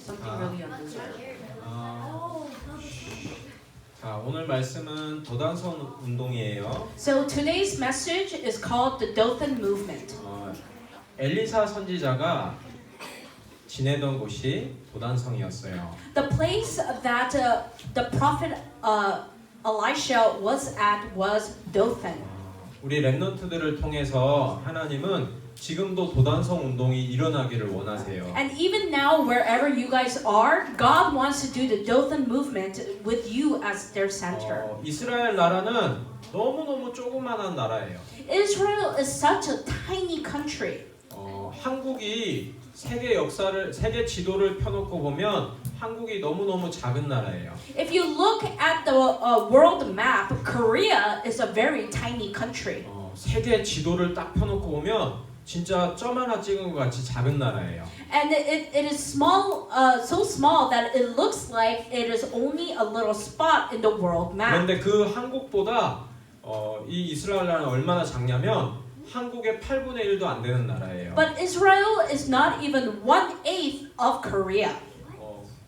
something really undeserved. 자, 오늘 말씀은 도단성 운동이에요. So today's message is called the Dothan Movement. 엘리사 선지자가 지내던 곳이 도단성이었어요. The place that the prophet Elisha was at was Dothan. 우리 렘넌트들을 통해서 하나님은 지금도 도단성 운동이 일어나기를 원하세요. And even now, wherever you guys are, God wants to do the Dothan movement with you as their center. 이스라엘 나라는 너무너무 조그만한 나라예요. Israel is such a tiny country. 한국이 세계 지도를 펴놓고 보면 한국이 너무너무 작은 나라예요. If you look at the world map, Korea is a very tiny country. 세계 지도를 딱 펴놓고 보면 진짜 점 하나 찍은 것 같이 작은 나라예요. And it is small, so small that it looks like it is only a little spot in the world map. 그런데 그 한국보다 이 이스라엘 나라는 얼마나 작냐면 한국의 8분의 1도 안 되는 나라예요. But Israel is not even 1/8 of Korea.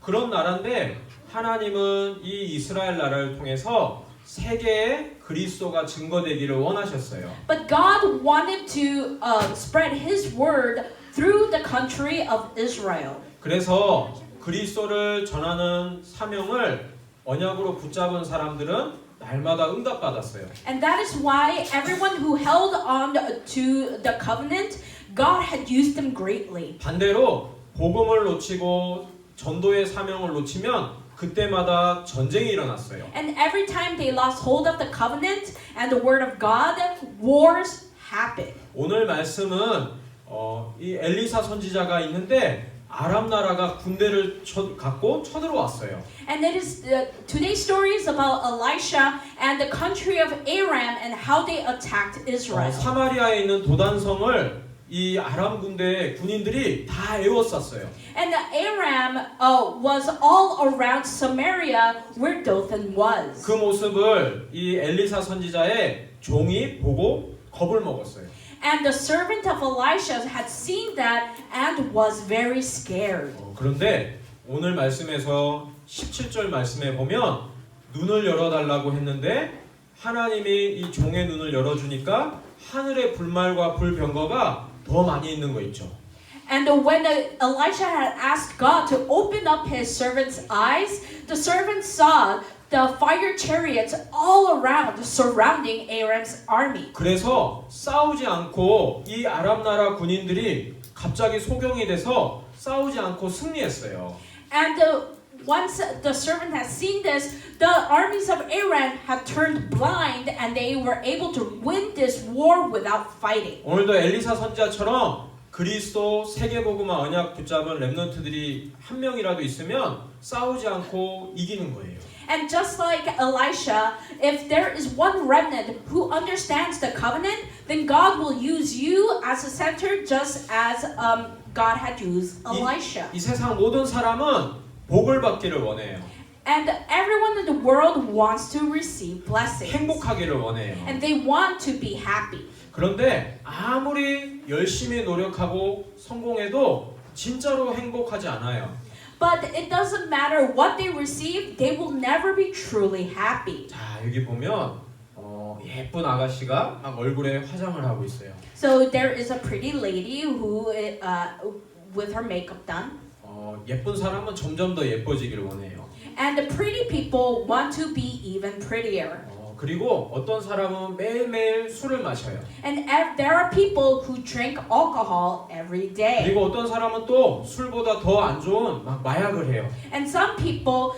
그런 나라인데 하나님은 이 이스라엘 나라를 통해서 세계에 그리스도가 증거되기를 원하셨어요. But God wanted to spread His word through the country of Israel. 그래서 그리스도를 전하는 사명을 언약으로 붙잡은 사람들은 날마다 응답받았어요. And that is why everyone who held on to the covenant, God had used them greatly. 반대로 복음을 놓치고 전도의 사명을 놓치면 그때마다 전쟁이 일어났어요. And every time they lost hold of the covenant and the word of God, wars happened. 오늘 말씀은 이 엘리사 선지자가 있는데 아람 나라가 군대를 갖고 쳐들어왔어요. And it is today's story is about Elisha and the country of Aram and how they attacked Israel. 사마리아에 있는 도단성을 이 아람 군대 군인들이 다 에워쌌어요. And Aram was all around Samaria where Dothan was. 그 모습을 이 엘리사 선지자의 종이 보고 겁을 먹었어요. And the servant of Elisha had seen that and was very scared. 그런데 오늘 말씀에서 17절 말씀에 보면 눈을 열어달라고 했는데 하나님이 이 종의 눈을 열어주니까 하늘의 불말과 불병거가 더 많이 있는 거 있죠. And when Elisha had asked God to open up his servant's eyes, the servant saw the fire chariots all around surrounding Aram's army. 그래서 싸우지 않고 이 아람 나라 군인들이 갑자기 소경이 돼서 싸우지 않고 승리했어요. And once the servant had seen this, the armies of Aram had turned blind and they were able to win this war without fighting. 오늘도 엘리사 선지자처럼 그리스도 세계복음화 언약 붙잡은 렘넌트들이 한 명이라도 있으면 싸우지 않고 이기는 거예요. And just like Elisha, if there is one remnant who understands the covenant, then God will use you as a center just as God had used Elisha. 이 세상 모든 사람은 복을 받기를 원해요. And everyone in the world wants to receive blessings. 행복하기를 원해요. And they want to be happy. 그런데 아무리 열심히 노력하고 성공해도 진짜로 행복하지 않아요. But it doesn't matter what they receive, they will never be truly happy. 자, 여기 보면 예쁜 아가씨가 막 얼굴에 화장을 하고 있어요. So there is a pretty lady who, with her makeup done. 예쁜 사람은 점점 더 예뻐지기를 원해요. And the pretty people want to be even prettier. 그리고 어떤 사람은 매일매일 술을 마셔요. And there are people who drink alcohol every day. 그리고 어떤 사람은 또 술보다 더 안 좋은 막 마약을 해요. And some people,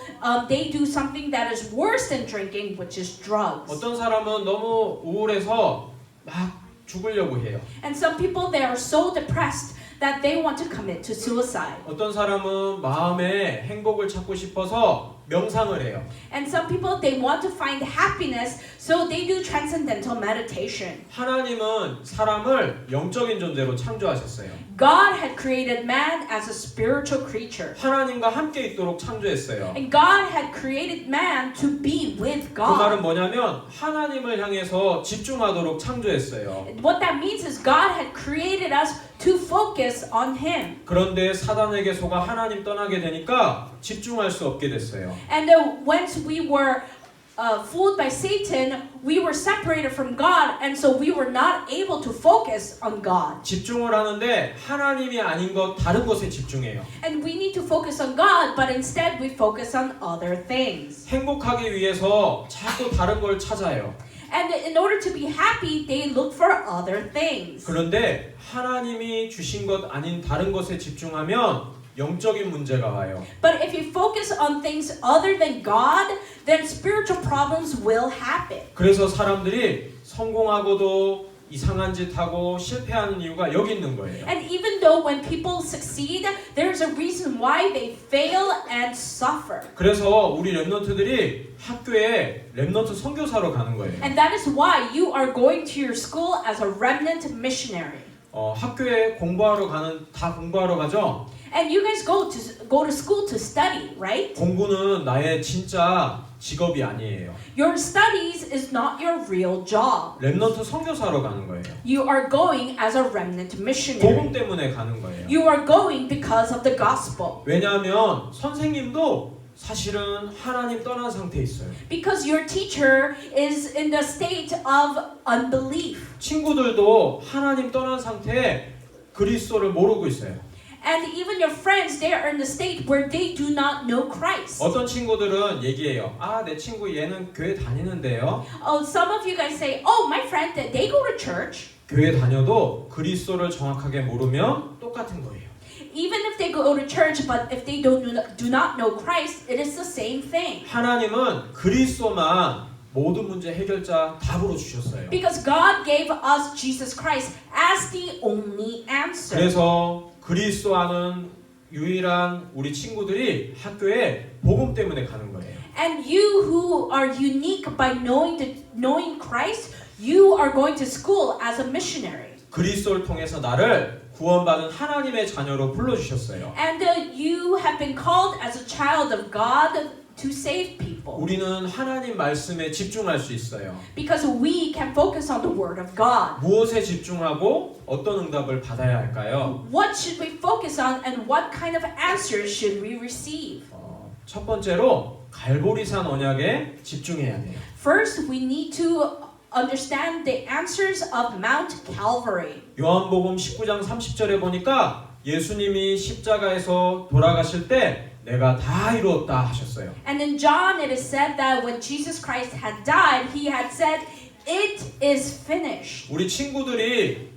they do something that is worse than drinking, which is drugs. 어떤 사람은 너무 우울해서 막 죽으려고 해요. And some people, they are so depressed that they want to commit to suicide. 어떤 사람은 마음에 행복을 찾고 싶어서 명상을 해요. And some people, they want to find happiness, so they do transcendental meditation. 하나님은 사람을 영적인 존재로 창조하셨어요. God had created man as a spiritual creature. 하나님과 함께 있도록 창조했어요. And God had created man to be with 그 말은 God. 뭐냐면 하나님을 향해서 집중하도록 창조했어요. What that means is God had created us to focus on Him. 그런데 사단에게 속아 하나님 떠나게 되니까 집중할 수 없게 됐어요. And once we were fooled by Satan, we were separated from God, and so we were not able to focus on God. 집중을 하는데 하나님이 아닌 것 다른 것에 집중해요. And we need to focus on God, but instead we focus on other things. 행복하기 위해서 자꾸 다른 걸 찾아요. And in order to be happy, they look for other things. 그런데 하나님이 주신 것 아닌 다른 것에 집중하면 영적인 문제가 와요. But if you focus on things other than God, then spiritual problems will happen. 그래서 사람들이 성공하고도 이상한 짓 하고 실패하는 이유가 여기 있는 거예요. And even though when people succeed, there's a reason why they fail and suffer. 그래서 우리 랩런트들이 학교에 랩런트 선교사로 가는 거예요. And that is why you are going to your school as a remnant missionary. 학교에 공부하러 다 공부하러 가죠. And you guys go to school to study, right? 공부는 나의 진짜 직업이 아니에요. Your studies is not your real job. 랩런트 선교사로 가는 거예요. You are going as a remnant 복음 missionary. 때문에 가는 거예요. You are going because of the gospel. 왜냐하면 선생님도 사실은 하나님 떠난 상태에 있어요. Because your teacher is in the state of unbelief. 친구들도 하나님 떠난 상태에 그리스도를 모르고 있어요. And even your friends, they are in the state where they do not know Christ. 어떤 친구들은 얘기해요. 내 친구 얘는 교회 다니는데요. Oh, some of you guys say, oh, my friend, they go to church. 교회 다녀도 그리스도를 정확하게 모르면 똑같은 거예요. Even if they go to church, but if they do not know Christ, it is the same thing. 하나님은 그리스도만 모든 문제 해결자 답으로 주셨어요. Because God gave us Jesus Christ as the only answer. 그래서 그리스도 아는 유일한 우리 친구들이 학교에 복음 때문에 가는 거예요. And you who are unique by knowing Christ, you are going to school as a missionary. 그리스도를 통해서 나를 구원받은 하나님의 자녀로 불러주셨어요. And you have been called as a child of God to save people. 우리는 하나님 말씀에 집중할 수 있어요. Because we can focus on the Word of God. 무엇에 집중하고 어떤 응답을 받아야 할까요? What should we focus on and what kind of answers should we receive? 첫 번째로 갈보리산 언약에 집중해야 돼요. First, we need to understand the answers of Mount Calvary. 요한복음 19장 30절에 보니까 예수님이 십자가에서 돌아가실 때 내가 다 이루었다 하셨어요. And in John it is said that when Jesus Christ had died, he had said, "It is finished." 우리 친구들이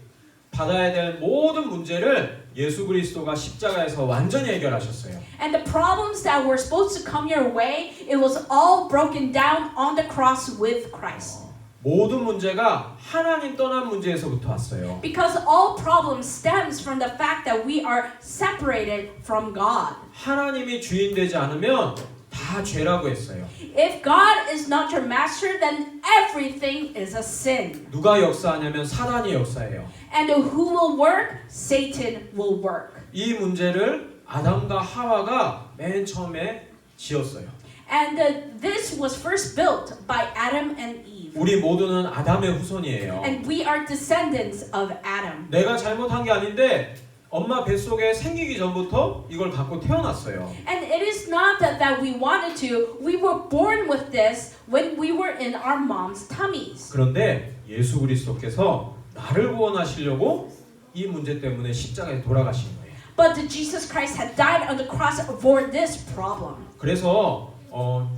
받아야 될 모든 문제를 예수 그리스도가 십자가에서 완전히 해결하셨어요. And the problems that were supposed to come your way, it was all broken down on the cross with Christ. 모든 문제가 하나님 떠난 문제에서부터 왔어요. Because all problems stems from the fact that we are separated from God. 하나님이 주인 되지 않으면 다 죄라고 했어요. If God is not your master, then everything is a sin. 누가 역사하냐면 사단이 역사해요. And who will work? Satan will work. 이 문제를 아담과 하와가 맨 처음에 지었어요. And this was first built by Adam and Eve. 우리 모두는 아담의 후손이에요. And we are descendants of Adam. 내가 잘못한 게 아닌데 엄마 뱃속에 생기기 전부터 이걸 갖고 태어났어요. And it is not that we wanted to. We were born with this when we were in our mom's tummies. 그런데 예수 그리스도께서 나를 구원하시려고 이 문제 때문에 십자가에 돌아가신 거예요. But Jesus Christ had died on the cross for this problem. 그래서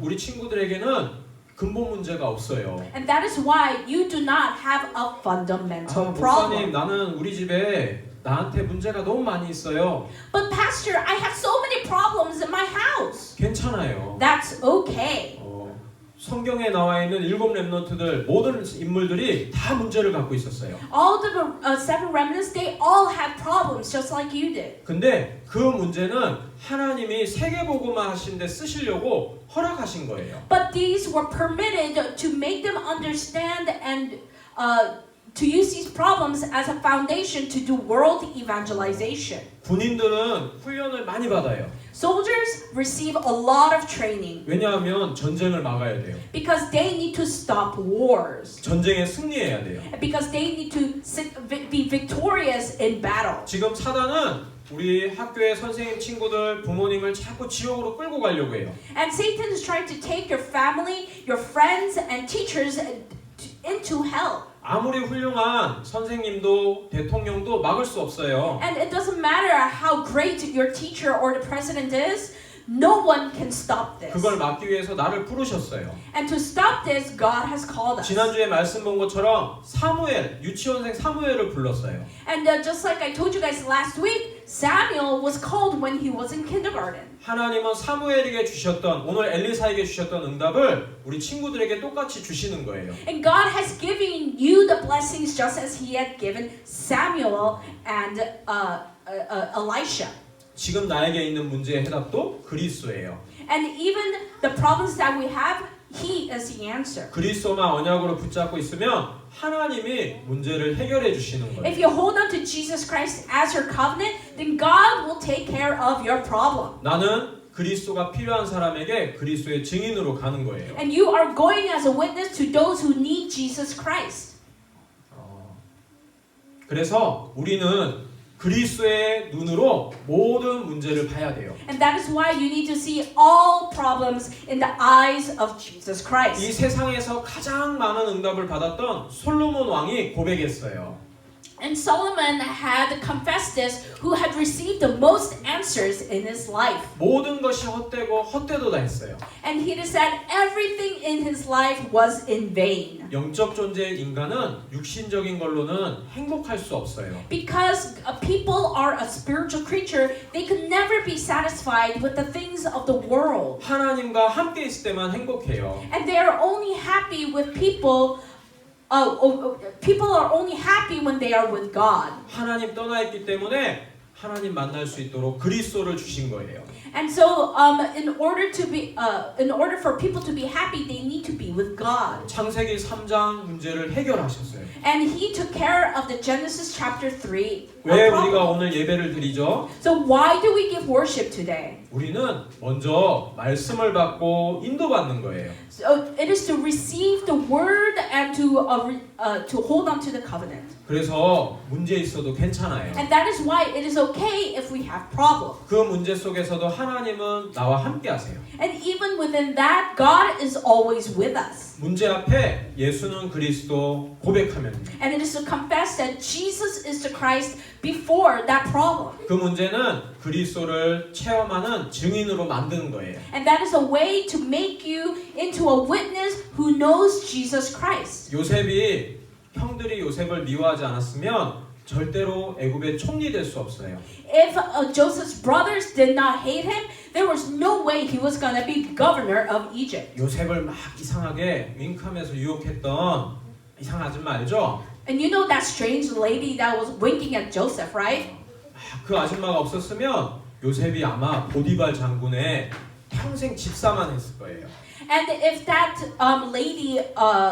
우리 친구들에게는 근본 문제가 없어요. And that is why you do not have a fundamental 목사님, problem. 나는 우리 집에 나한테 문제가 너무 많이 있어요. But Pastor, I have so many problems in my house. 괜찮아요. That's okay. 성경에 나와 있는 7 렘넌트들 모든 인물들이 다 문제를 갖고 있었어요. All the seven remnants, they all had problems just like you did. 근데 그 문제는 하나님이 세계복음화 하신데 쓰시려고 허락하신 거예요. But these were permitted to make them understand and to use these problems as a foundation to do world evangelization. 군인들은 훈련을 많이 받아요. Soldiers receive a lot of training 왜냐하면 전쟁을 막아야 돼요. because they need to stop wars. 전쟁에 승리해야 돼요. Because they need to be victorious in battle. 지금 사단은 우리 학교의 선생님, 친구들, 부모님을 자꾸 지옥으로 끌고 가려고 해요. And Satan is trying to take your family, your friends, and teachers into hell. 아무리 훌륭한 선생님도 대통령도 막을 수 없어요. And it doesn't matter how great your teacher or the president is, no one can stop this. 그걸 막기 위해서 나를 부르셨어요. And to stop this, God has called us. 지난주에 말씀 본 것처럼 사무엘, 유치원생 사무엘을 불렀어요. And just like I told you guys last week, Samuel was called when he was in kindergarten. 하나님은 사무엘에게 주셨던, 오늘 엘리사에게 주셨던 응답을 우리 친구들에게 똑같이 주시는 거예요. And God has given you the blessings just as He had given Samuel and Elisha. 지금 나에게 있는 문제의 해답도 그리스도예요. And even the problems that we have, He is the answer. 그리스도만 언약으로 붙잡고 있으면 하나님이 문제를 해결해 주시는 거예요. If you hold on to Jesus Christ as your covenant, then God will take care of your problem. 나는 그리스도가 필요한 사람에게 그리스도의 증인으로 가는 거예요. And you are going as a witness to those who need Jesus Christ. 그래서 우리는 그리스도의 눈으로 모든 문제를 봐야 돼요. And that is why you need to see all problems in the eyes of Jesus 이 Christ. 세상에서 가장 많은 응답을 받았던 솔로몬 왕이 고백했어요. And Solomon had confessed this, who had received the most answers in his life. 모든 것이 헛되고 헛되도다 했어요. And he said everything in his life was in vain. 영적 존재의 인간은 육신적인 걸로는 행복할 수 없어요. Because people are a spiritual creature, they could never be satisfied with the things of the world. 하나님과 함께 있을 때만 행복해요. And they are only happy with people. People are only happy when they are with God. 하나님 떠나 있기 때문에 하나님 만날 수 있도록 그리스도를 주신 거예요. And so, in order for people to be happy, they need to be with God. 창세기 3장 문제를 해결하셨어요. And He took care of the Genesis chapter 3. 왜 우리가 오늘 예배를 드리죠? So why do we give worship today? 우리는 먼저 말씀을 받고 인도받는 거예요. So it is to receive the word and to hold on to the covenant. 그래서 문제 있어도 괜찮아요. And that is why it is okay if we have problems. 그 문제 속에서도 하나님은 나와 함께 하세요. And even within that, God is always with us. 문제 앞에 예수는 그리스도 고백하면 And it is to confess that Jesus is the Christ before that problem. 그 문제는 그리스도를 체험하는 증인으로 만드는 거예요. And that is a way to make you into a witness who knows Jesus Christ. 요셉이 형들이 요셉을 미워하지 않았으면 절대로 애굽의 총리 될 수 없어요. If Joseph's brothers did not hate him, there was no way he was going to be governor of Egypt. 요셉을 막 이상하게 윙크하면서 유혹했던 이상한 아줌마 알죠? And you know that strange lady that was winking at Joseph, right? 그 아줌마가 없었으면 요셉이 아마 보디발 장군의 평생 집사만 했을 거예요. And if that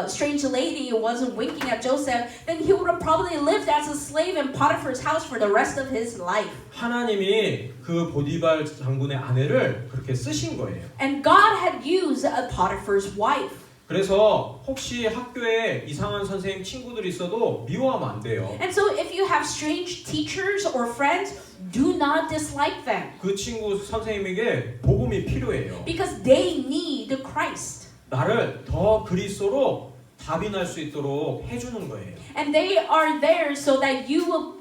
strange lady wasn't winking at Joseph, then he would have probably lived as a slave in Potiphar's house for the rest of his life. 하나님이 그 보디발 장군의 아내를 그렇게 쓰신 거예요. And God had used Potiphar's wife. 그래서 혹시 학교에 이상한 선생님 친구들이 있어도 미워하면 안 돼요. And so if you have strange teachers or friends, do not dislike them. 그 친구 선생님에게 복음이 필요해요. Because they need Christ. 나를 더 그리스도로 답인할 수 있도록 해주는 거예요. And they are there so that you will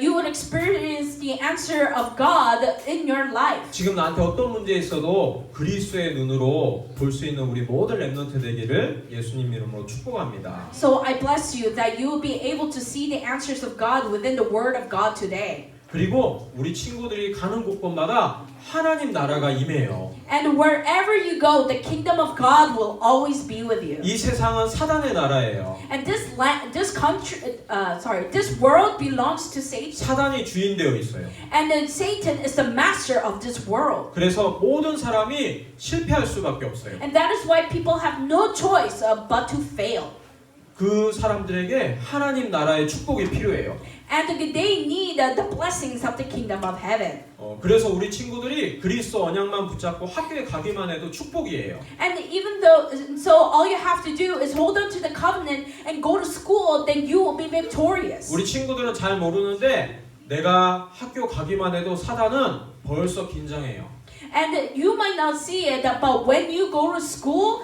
you would experience the answer of God in your life. 지금 나한테 어떤 문제 있어도 그리스도의 눈으로 볼 수 있는 우리 모든 렘넌트 되기를 예수님 이름으로 축복합니다. So I bless you that you will be able to see the answers of God within the Word of God today. 그리고 우리 친구들이 가는 곳곳마다 하나님 나라가 임해요. And wherever you go, the kingdom of God will always be with you. 이 세상은 사단의 나라예요. And this world belongs to Satan. 사단이 주인 되어 있어요. And then Satan is the master of this world. 그래서 모든 사람이 실패할 수밖에 없어요. And that is why people have no choice but to fail. 그 사람들에게 하나님 나라의 축복이 필요해요. And they need the blessings of the kingdom of heaven. 그래서 우리 친구들이 그리스도 언약만 붙잡고 학교에 가기만 해도 축복이에요. And even though, so all you have to do is hold on to the covenant and go to school, then you will be victorious. 우리 친구들은 잘 모르는데 내가 학교 가기만 해도 사단은 벌써 긴장해요. And you might not see it, but when you go to school,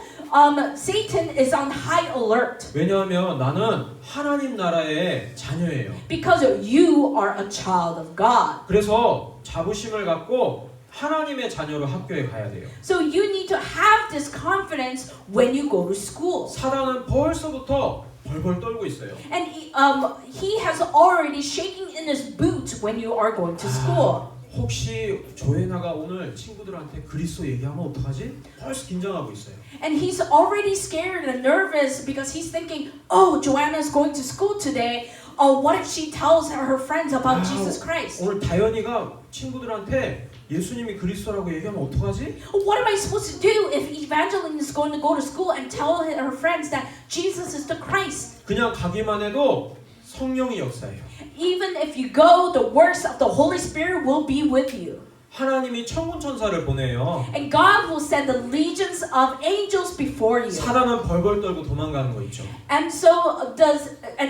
Satan is on high alert. 왜냐하면 나는 하나님 나라의 자녀예요. Because you are a child of God. 그래서 자부심을 갖고 하나님의 자녀로 학교에 가야 돼요. So you need to have this confidence when you go to school. 사단은 벌써부터 벌벌 떨고 있어요. And he has already shaking in his boots when you are going to school. 혹시 조혜나가 오늘 친구들한테 그리스도 얘기하면 어떡하지? 벌써 긴장하고 있어요. And he's already scared and nervous because he's thinking, oh, Joanna's going to school today. Oh, what if she tells her friends about Jesus Christ? 오늘 다현이가 친구들한테 예수님이 그리스도라고 얘기하면 어떡하지? What am I supposed to do if Evangeline is going to go to school and tell her friends that Jesus is the Christ? 그냥 가기만 해도 성령이 역사해요. Even if you go, the works of the Holy Spirit will be with you. 하나님이 천군 천사를 보내요. And God will send the legions of angels before you. 사단은 벌벌 떨고 도망가는 거 있죠. And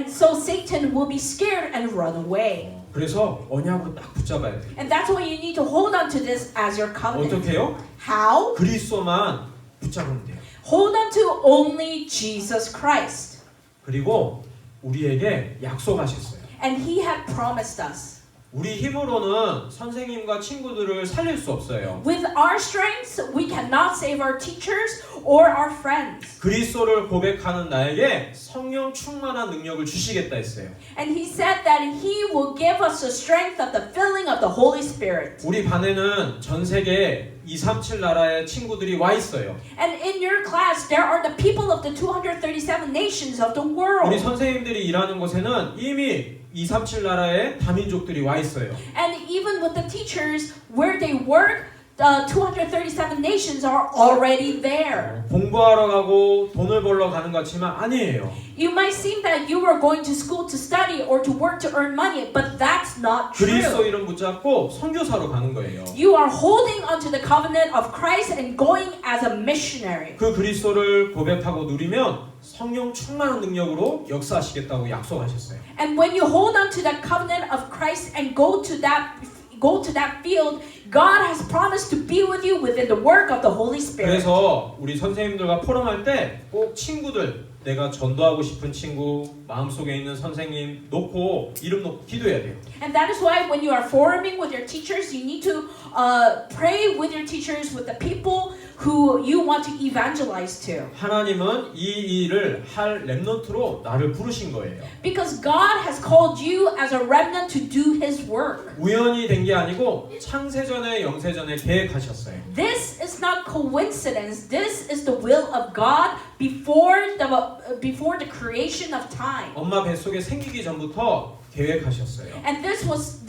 so Satan will be scared and run away. 그래서 언약으로 딱 붙잡아야 돼요. And that's why you need to hold on to this as your covenant. 어떻게 해요? How? 그리스도만 붙잡으면 돼요. Hold on to only Jesus Christ. 그리고 우리에게 약속하셨어요. And He had promised us. 우리 힘으로는 선생님과 친구들을 살릴 수 없어요. With our strengths, we cannot save our teachers or our friends. 그리스도를 고백하는 나에게 성령 충만한 능력을 주시겠다 했어요. And He said that He will give us the strength of the filling of the Holy Spirit. 우리 반에는 전 세계 237 나라의 친구들이 와 있어요. And in your class, there are the people of the 237 nations of the world. 우리 선생님들이 일하는 곳에는 이미 237 나라의 다민족들이 와 있어요. And even with the teachers, where they work, the 237 nations are already there. 공부하러 가고 돈을 벌러 가는 것 같지만 아니에요. You might seem that you are going to school to study or to work to earn money, but that's not 그리스도 true. 이름 붙잡고 선교사로 가는 거예요. You are holding onto the covenant of Christ and going as a missionary. 그 그리스도를 고백하고 누리면 성령 충만한 능력으로 역사하시겠다고 약속하셨어요. And when you hold on to the covenant of Christ and go to that field, God has promised to be with you within the work of the Holy Spirit. 그래서 우리 선생님들과 포럼할 때 꼭 친구들 내가 전도하고 싶은 친구 마음속에 있는 선생님 놓고 이름 놓고 기도해야 돼요. And that is why when you are foruming with your teachers, you need to pray with your teachers, with the people who you want to evangelize to. 하나님은 이 일을 할 렘넌트로 나를 부르신 거예요. Because God has called you as a remnant to do His work. 우연히 된 게 아니고 창세전에 영세전에 계획하셨어요. This is not coincidence. This is the will of God before the creation of time. 엄마 뱃속에 생기기 전부터 계획하셨어요. And this was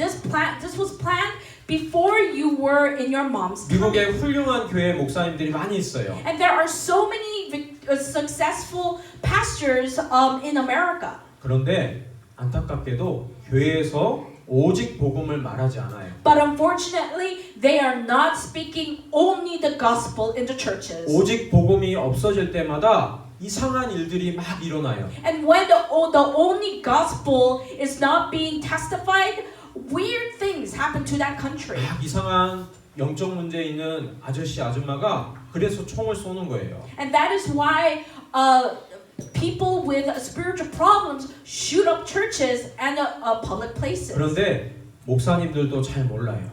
planned before you were in your mom's tummy. 미국에 훌륭한 교회 목사님들이 많이 있어요. And there are so many successful pastors in America. 그런데 안타깝게도 교회에서 오직 복음을 말하지 않아요. But unfortunately, they are not speaking only the gospel in the churches. 오직 복음이 없어질 때마다 이상한 일들이 막 일어나요. And when the only gospel is not being testified, weird things happen to that country. 막 이상한 영적 문제 있는 아저씨 아줌마가 그래서 총을 쏘는 거예요. And that is why people with spiritual problems shoot up churches and public places. 그런데 목사님들도 잘 몰라요.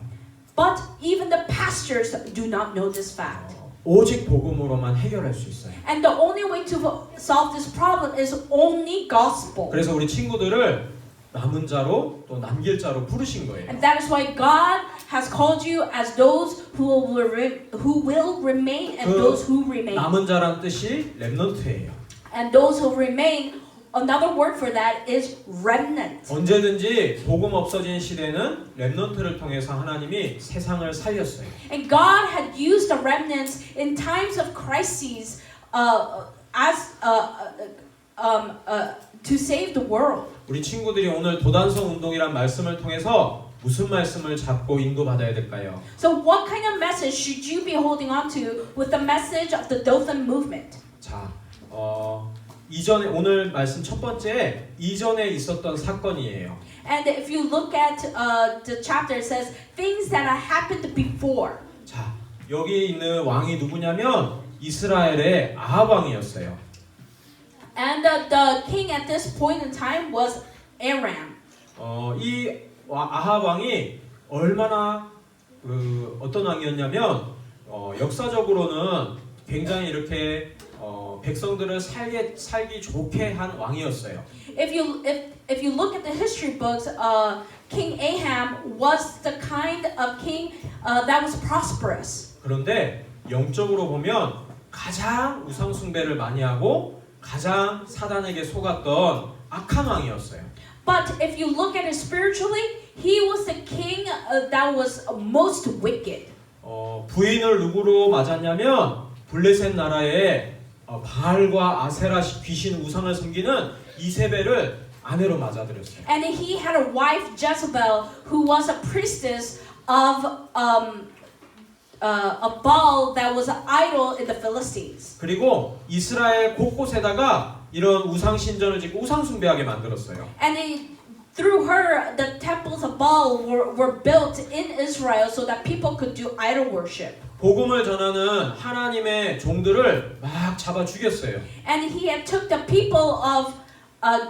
But even the pastors do not know this fact. 오직 복음으로만 해결할 수 있어요. And the only way to solve this problem is only gospel. 그래서 우리 친구들을 남은 자로 또 남길 자로 부르신 거예요. And that is why God has called you as those who will remain and those who remain. 남은 자란 뜻이 렘넌트예요. And those who remain, another word for that is remnant. 언제든지 복음 없어진 시대는 렘넌트를 통해서 하나님이 세상을 살렸어요. And God had used the remnants in times of crises to save the world. 우리 친구들이 오늘 도단성 운동이란 말씀을 통해서 무슨 말씀을 잡고 인도받아야 될까요? So what kind of message should you be holding on to with the message of the Dothan movement? 자, 이전에 오늘 말씀 첫 번째 이전에 있었던 사건이에요. And if you look at the chapter, it says things that happened before. 자, 여기 있는 왕이 누구냐면 이스라엘의 아합 왕이었어요. And the king at this point in time was Aram. 이 아합 왕이 얼마나 어떤 왕이었냐면 역사적으로는 굉장히 이렇게 백성들을 살기 좋게 한 왕이었어요. If you look at the history books, King Ahab was the kind of king that was prosperous. 그런데 영적으로 보면 가장 우상 숭배를 많이 하고 가장 사단에게 속았던 악한 왕이었어요. But if you look at it spiritually, he was the king that was most wicked. 부인을 누구로 맞았냐면 블레셋 나라의 바알과 아세라 귀신 우상을 섬기는 이세벨을 아내로 맞아들였어요. And he had a wife Jezebel who was a priestess of a Baal that was an idol in the Philistines. 그리고 이스라엘 곳곳에다가 이런 우상 신전을 짓고 우상 숭배하게 만들었어요. And through her, the temples of Baal were built in Israel so that people could do idol worship. 복음을 전하는 하나님의 종들을 막 잡아 죽였어요. And he had took the people of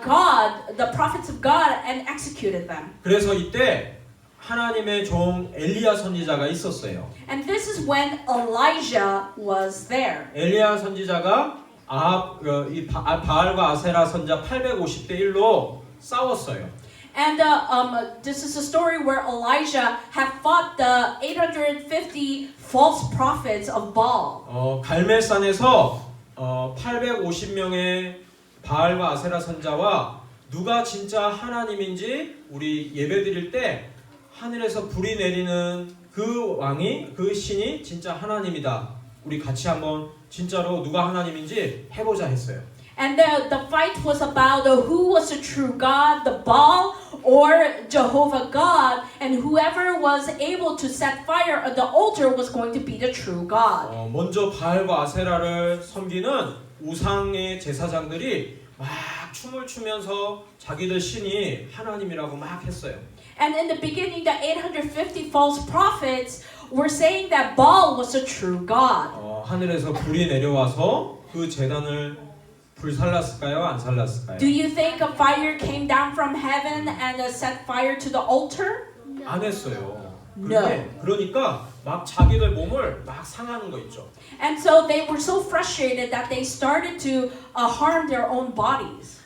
God, the prophets of God, and executed them. 그래서 이때 하나님의 종 엘리야 선지자가 있었어요. And this is when Elijah was there. 엘리야 선지자가 바알과 아세라 선자 850대 1로 싸웠어요. And this is a story where Elijah had fought the 850 false prophets of Baal. 갈멜산에서 850명의 바알과 아세라 선자와 누가 진짜 하나님인지 우리 예배드릴 때 하늘에서 불이 내리는 그 왕이 그 신이 진짜 하나님이다. 우리 같이 한번 진짜로 누가 하나님인지 해보자 했어요. And the fight was about who was the true God, the Baal or Jehovah God, and whoever was able to set fire at the altar was going to be the true God. 먼저 바알과 아세라를 섬기는 우상의 제사장들이 막 춤을 추면서 자기들 신이 하나님이라고 막 했어요. And in the beginning, the 850 false prophets were saying that Baal was the true God. 하늘에서 불이 내려와서 그 제단을 불살랐을까요? 안 살랐을까요? Do you think a fire came down from heaven and set fire to the altar? 안 했어요. No. 그러니까 막 자기들 몸을 막 상하는 거 있죠. And so they were so frustrated that they started to harm their own bodies.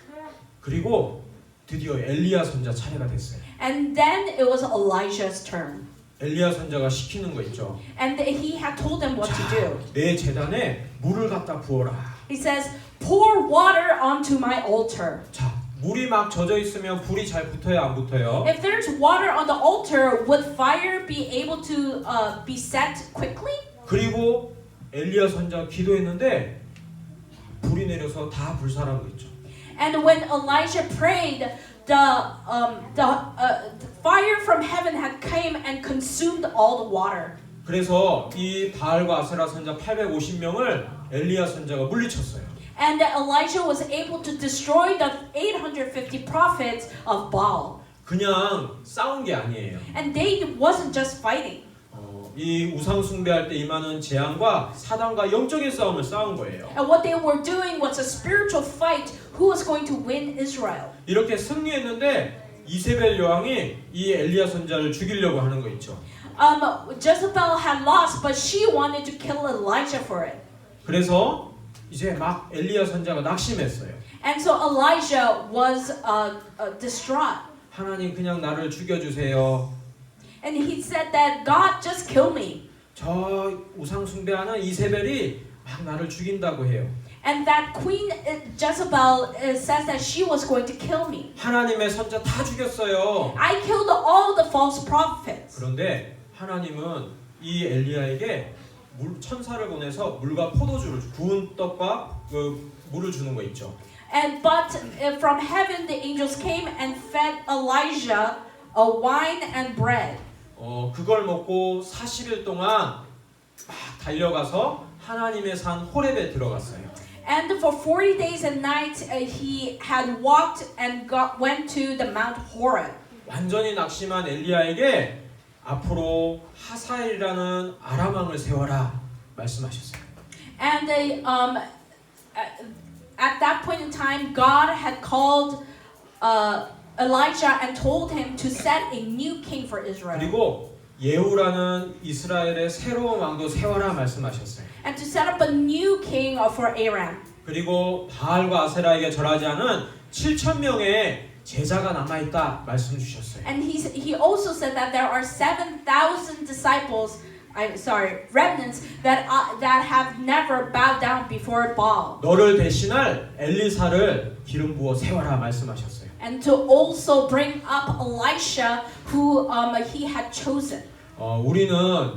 그리고 드디어 엘리야 선자 차례가 됐어요. And then it was Elijah's turn. 엘리야 선자가 시키는 거 있죠. And he had told them what to do. 내 제단에 물을 갖다 부어라. He says, pour water onto my altar. 자, 물이 막 젖어 있으면 불이 잘 붙어요, 안 붙어요? If there's water on the altar, would fire be able to be set quickly? 그리고 엘리야 선자 기도했는데 불이 내려서 다 불살한 거 있죠. And when Elijah prayed, the fire from heaven had came and consumed all the water. 그래서 이 바알과 아세라 선자 850명을 엘리야 선자가 물리쳤어요. And Elijah was able to destroy the 850 prophets of Baal. 그냥 싸운 게 아니에요. And they wasn't just fighting. 이 우상 숭배할 때 임하는 재앙과 사단과 영적인 싸움을 싸운 거예요. And what they were doing was a spiritual fight. Who was going to win Israel? 이렇게 승리했는데 이세벨 여왕이 이 엘리야 선자를 죽이려고 하는 거 있죠. Jezebel had lost, but she wanted to kill Elijah for it. 그래서 이제 막 엘리야 선자가 낙심했어요. And so Elijah was distraught. 하나님 그냥 나를 죽여주세요. And he said that God just kill me. 저 우상 숭배하는 이세벨이 막 나를 죽인다고 해요. And that Queen Jezebel says that she was going to kill me. 하나님의 선자 다 죽였어요. I killed all the false prophets. 그런데 하나님은 이 엘리야에게 천사를 보내서 물과 포도주를 구운 떡과 그 물을 주는 거 있죠. But from heaven the angels came and fed Elijah wine and bread. 그걸 먹고 40일 동안 막 달려가서 하나님의 산 호렙에 들어갔어요. And for 40 days and nights he had walked and went to the Mount Horeb. 완전히 낙심한 엘리야에게 앞으로 하사엘이라는 아람 왕을 세워라 말씀하셨어요. And at that point in time, God had called Elijah and told him to set a new king for Israel. 그리고 예후라는 이스라엘의 새로운 왕도 세워라 말씀하셨어요. And to set up a new king for Aram. 그리고 바알과 아세라에게 절하지 않은 7,000명의 제자가 남아 있다 말씀 주셨어요. And he also said that there are 7,000 disciples, remnants that have never bowed down before Baal. 너를 대신할 엘리사를 기름 부어 세워라 말씀하셨어요. And to also bring up Elisha, who he had chosen. 우리는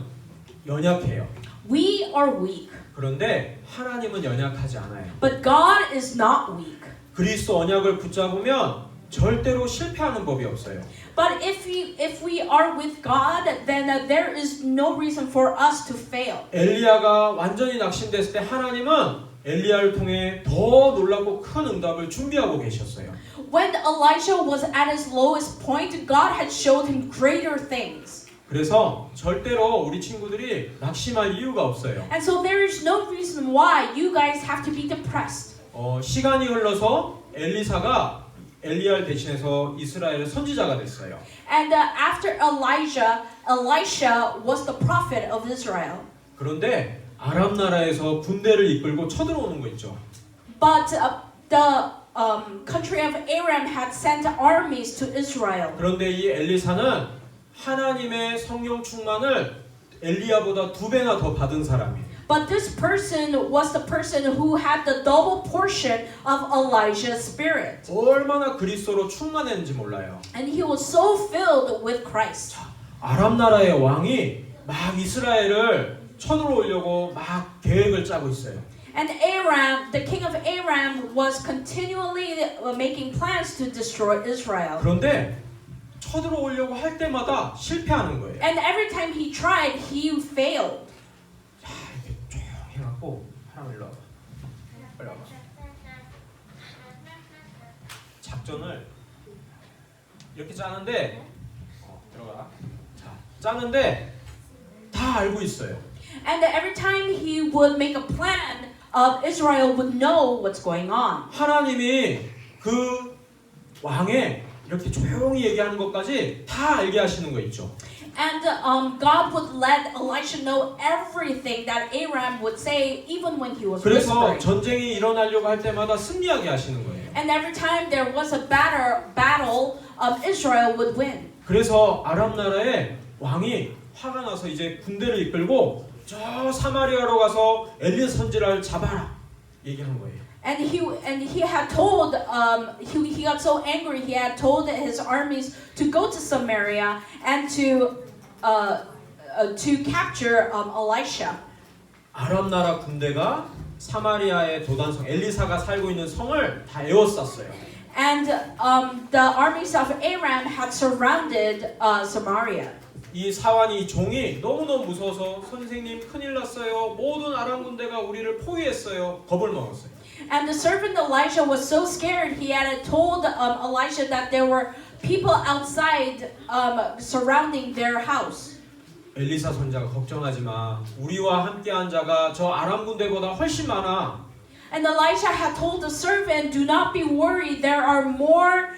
연약해요. We are weak, 그런데 하나님은 연약하지 않아요. but God is not weak. 그리스도 언약을 붙잡으면 절대로 실패하는 법이 없어요. But if we are with God, then there is no reason for us to fail. 엘리야가 완전히 낙심됐을 때 하나님은 엘리야를 통해 더 놀랍고 큰 응답을 준비하고 계셨어요. When Elijah was at his lowest point, God had showed him greater things. 그래서 절대로 우리 친구들이 낙심할 이유가 없어요. And so there is no reason why you guys have to be depressed. 시간이 흘러서 엘리사가 엘리야를 대신해서 이스라엘의 선지자가 됐어요. And after Elijah, Elisha was the prophet of Israel. 그런데 아람 나라에서 군대를 이끌고 쳐들어오는 거 있죠. But the country of Aram had sent armies to Israel. 그런데 이 엘리사는 하나님의 성령 충만을 엘리야보다 2배나 더 받은 사람이에요. But this person was the person who had the double portion of Elijah's spirit. 얼마나 그리스도로 충만했는지 몰라요. And he was so filled with Christ. 아람 나라의 왕이 막 이스라엘을 쳐들어오려고 막 계획을 짜고 있어요. And Aram, the king of Aram, was continually making plans to destroy Israel. 그런데 쳐들어오려고 할 때마다 실패하는 거예요. And every time he tried, he failed. 자, 이렇게 조용히 해갖고 사람 일로 와봐. 빨리 와봐. 작전을 이렇게 짜는데 들어가. 자, 짜는데 다 알고 있어요. And every time he would make a plan, Israel would know what's going on. 하나님이 그 왕의 이렇게 조용히 얘기하는 것까지 다 알게 하시는 거 있죠. And God would let Elisha know everything that Aram would say, even when he was 그래서 whispering. 전쟁이 일어나려고 할 때마다 승리하게 하시는 거예요. And every time there was a battle, Israel would win. 그래서 아람 나라의 왕이 화가 나서 이제 군대를 이끌고 저 사마리아로 가서 엘리야 선지자를 잡아라 얘기한 거예요. And he had told he got so angry he had told his armies to go to Samaria and to capture Elisha. 아람 나라 군대가 사마리아의 도단성 엘리사가 살고 있는 성을 다 에워쌌어요. And the armies of Aram had surrounded Samaria. 이 사환이 종이 너무너무 무서워서 선생님 큰일 났어요. 모든 아람 군대가 우리를 포위했어요. 겁을 먹었어요. And the servant Elijah was so scared he had told Elisha that there were people outside surrounding their house. 엘리사 선지자가 걱정하지 마. 우리와 함께한 자가 저 아람 군대보다 훨씬 많아. And Elisha had told the servant, "Do not be worried. There are more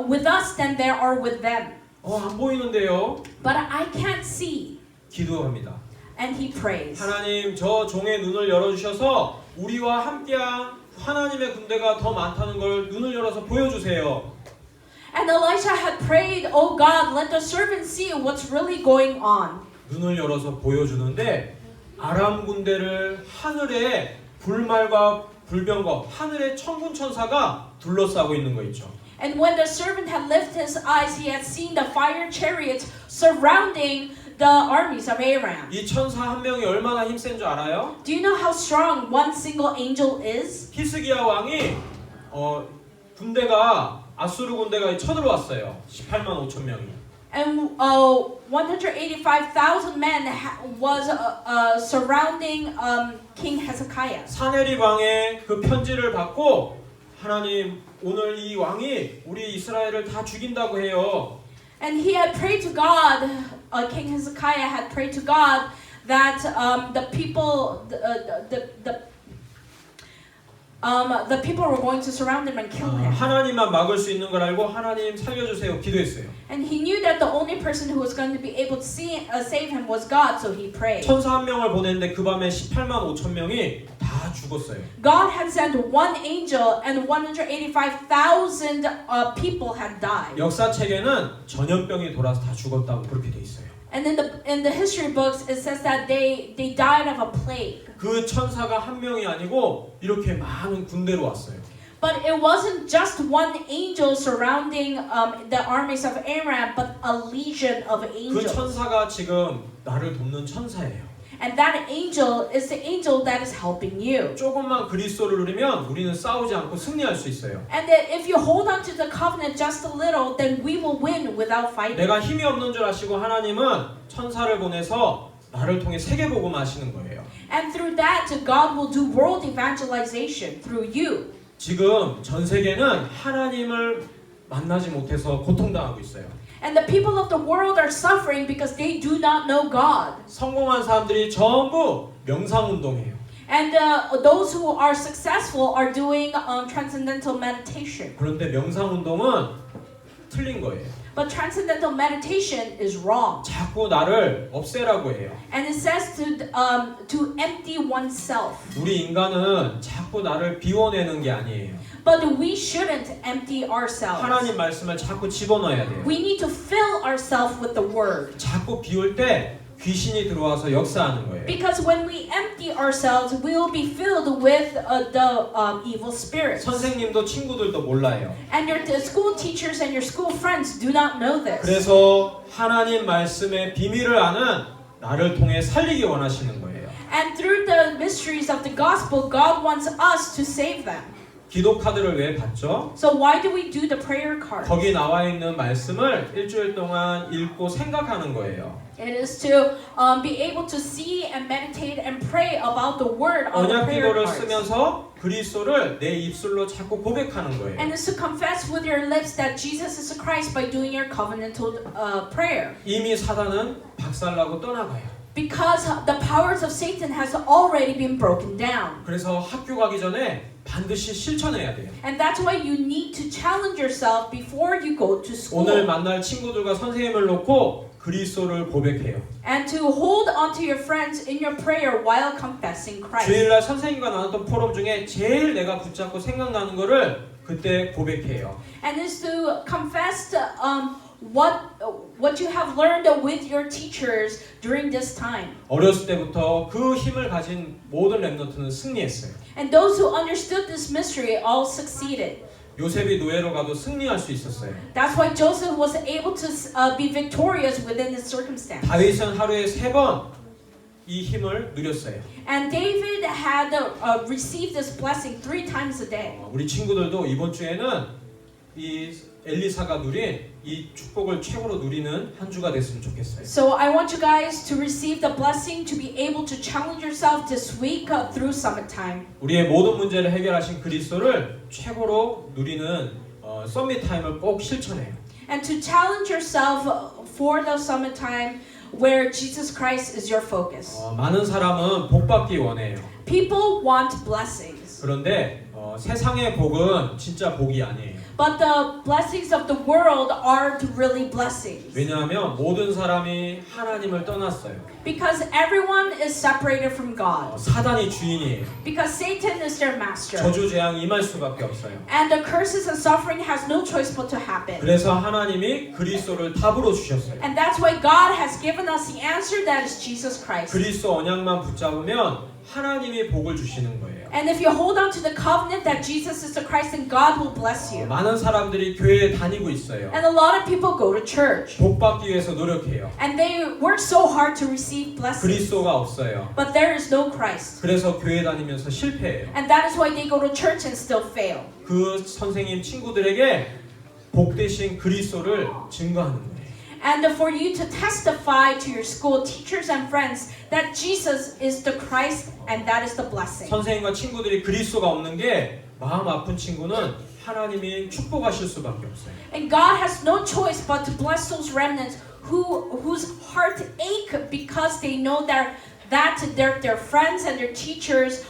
with us than there are with them." 안 보이는데요. But I can't see. 기도합니다. And he prays. 하나님 저 종의 눈을 열어주셔서 우리와 함께한 하나님의 군대가 더 많다는 걸 눈을 열어서 보여주세요. And Elisha had prayed, "Oh God, let the servant see what's really going on." 눈을 열어서 보여주는데 아람 군대를 하늘에 불말과 불병거 하늘의 천군 천사가 둘러싸고 있는 거 있죠. And when the servant had lifted his eyes, he had seen the fire chariots surrounding the armies of Aram. 이 천사 한 명이 얼마나 힘센 줄 알아요? Do you know how strong one single angel is? 히스기야 왕이 군대가 아수르 군대가 쳐들어왔어요. 18만 5천 명이. And 185,000 men was surrounding King Hezekiah. 사네립 왕의 그 편지를 받고 하나님 오늘 이 왕이 우리 이스라엘을 다 죽인다고 해요. And he had prayed to God. King Hezekiah had prayed to God that the people people were going to surround him and kill him. 하나님만 막을 수 있는 걸 알고 하나님 살려주세요 기도했어요. And he knew that the only person who was going to be able to save him was God, so he prayed. 천사 한 명을 보냈는데 그 밤에 18만 5천 명이 다 죽었어요. God had sent one angel, and 185,000 people had died. 역사책에는 전염병이 돌아서 다 죽었다고 그렇게 돼 있어요. And in the history books, it says that they died of a plague. 그 천사가 한 명이 아니고 이렇게 많은 군대로 왔어요. But it wasn't just one angel surrounding the armies of Aram, but a legion of 그 angels. 천사가 지금 나를 돕는 천사예요. And that angel is the angel that is helping you. 조금만 그리스도를 누리면 우리는 싸우지 않고 승리할 수 있어요. And that if you hold on to the covenant just a little, then we will win without fighting. 내가 힘이 없는 줄 아시고 하나님은 천사를 보내서 나를 통해 세계 복음하시는 거예요. And through that, God will do world evangelization through you. 지금 전 세계는 하나님을 만나지 못해서 고통당하고 있어요. And the people of the world are suffering because they do not know God. 성공한 사람들이 전부 명상운동해요. And those who are successful are doing transcendental meditation. 그런데 명상운동은 틀린 거예요. But transcendental meditation is wrong. 자꾸 나를 없애라고 해요. And it says to empty oneself. 우리 인간은 자꾸 나를 비워내는 게 아니에요. But we shouldn't empty ourselves. 하나님 말씀을 자꾸 집어넣어야 돼요. We need to fill ourselves with the word. 자꾸 비울 때 귀신이 들어와서 역사하는 거예요. Because when we empty ourselves, we will be filled with the evil spirits. 선생님도 친구들도 몰라요. And your school teachers and your school friends do not know this. 그래서 하나님 말씀의 비밀을 아는 나를 통해 살리기 원하시는 거예요. And through the mysteries of the gospel, God wants us to save them. 기도 카드를 왜 받죠? So why do we do the prayer cards? 거기 나와 있는 말씀을 일주일 동안 읽고 생각하는 거예요. It is to be able to see and meditate and pray about the word on the 언약 prayer 기도를 cards. 쓰면서 그리스도를 내 입술로 자꾸 고백하는 거예요. And it's to confess with your lips that Jesus is Christ by doing your covenantal prayer. 이미 사단은 박살나고 떠나가요. Because the powers of Satan has already been broken down. 그래서 학교 가기 전에 반드시 실천해야 돼요. And that's why you need to challenge yourself before you go to school. 오늘 만날 친구들과 선생님을 놓고 그리스도를 고백해요. And to hold on to your friends in your prayer while confessing Christ. 주일날 선생님과 나눴던 포럼 중에 제일 내가 붙잡고 생각나는 거를 그때 고백해요. And is to confess what you have learned with your teachers during this time. 어렸을 때부터 그 힘을 가진 모든 렘넌트는 승리했어요. And those who understood this mystery all succeeded. 요셉이 노예로 가도 승리할 수 있었어요. That's why Joseph was able to be victorious within his circumstance. 다윗은 하루에 3번 이 힘을 누렸어요. And David had received this blessing 3 times a day. 우리 친구들도 이번 주에는 이 엘리사가 누린 이 축복을 최고로 누리는 한 주가 됐으면 좋겠어요. So I want you guys to receive the blessing to be able to challenge yourself this week through summit time. 우리의 모든 문제를 해결하신 그리스도를 최고로 누리는 서밋 타임을 꼭 실천해요. And to challenge yourself for the summit time where Jesus Christ is your focus. 많은 사람은 복 받기 원해요. People want blessings. 그런데 세상의 복은 진짜 복이 아니에요. But the blessings of the world aren't really blessings. 왜냐하면 모든 사람이 하나님을 떠났어요. Because everyone is separated from God. 사단이 주인이에요. Because Satan is their master. 저주 재앙이 임할 수밖에 없어요. And the curses and suffering has no choice but to happen. 그래서 하나님이 그리스도를 답으로 주셨어요. And that's why God has given us the answer that is Jesus Christ. 그리스도 언약만 붙잡으면 하나님이 복을 주시는 거예요. And if you hold on to the covenant that Jesus is the Christ, then God will bless you. 많은 사람들이 교회에 다니고 있어요. And a lot of people go to church. 복 받기 위해서 노력해요. And they work so hard to receive blessings. 그리스도가 없어요. But there is no Christ. 그래서 교회 다니면서 실패해요. And that is why they go to church and still fail. 그 선생님 친구들에게 복 대신 그리스도를 증거하는 거예요. And for you to testify to your school teachers and friends that Jesus is the Christ and that is the blessing. 선생님과 친구들이 그리스도가 없는 게 마음 아픈 친구는 하나님이 축복하실 수밖에 없어요. And God has no choice but to bless those remnants whose heart ache because they know that their friends and their teachers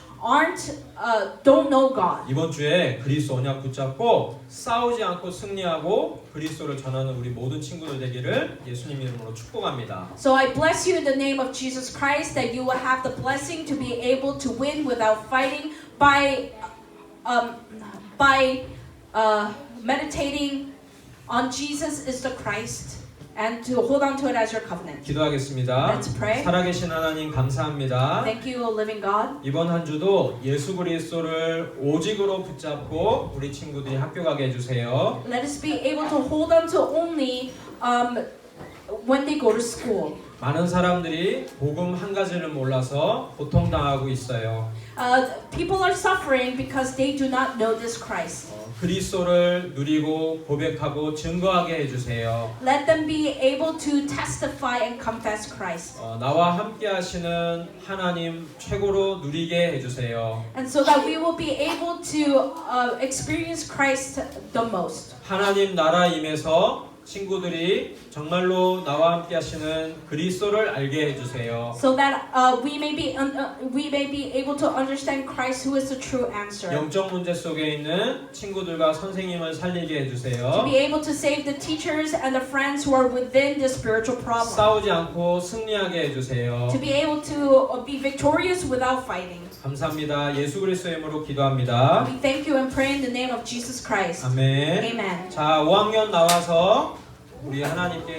don't know God. 이번 주에 그리스도 언약 붙잡고 싸우지 않고 승리하고 그리스도를 전하는 우리 모든 친구들 되기를 예수님 이름으로 축복합니다. So I bless you in the name of Jesus Christ that you will have the blessing to be able to win without fighting by meditating on Jesus is the Christ and to hold on to it as your covenant. 기도하겠습니다. Let's pray. 살아계신 하나님 감사합니다. Thank you, living God. 이번 한 주도 예수 그리스도를 오직으로 붙잡고 우리 친구들이 학교 가게 해주세요. Let us be able to hold on to only when they go to school. 많은 사람들이 복음 한 가지를 몰라서 고통당하고 있어요. People are suffering because they do not know this Christ. 그리스도를 누리고 고백하고 증거하게 해주세요. Let them be able to testify and confess Christ. 나와 함께 하시는 하나님 최고로 누리게 해주세요. And so that we will be able to experience Christ the most. 하나님 나라 임해서 친구들이 정말로 나와 함께 하시는 그리스도를 알게 해주세요. So that we may be able to understand Christ who is the true answer. 영적 문제 속에 있는 친구들과 선생님을 살리게 To 해주세요. be able to save the teachers and the friends who are within the spiritual problem. 싸우지 않고 승리하게 해주세요. To be able to be victorious without fighting. 감사합니다. 예수 그리스도의 이름으로 기도합니다. We thank you and pray in the name of Jesus Christ. 아멘. Amen. 자, 5학년 나와서 우리 하나님께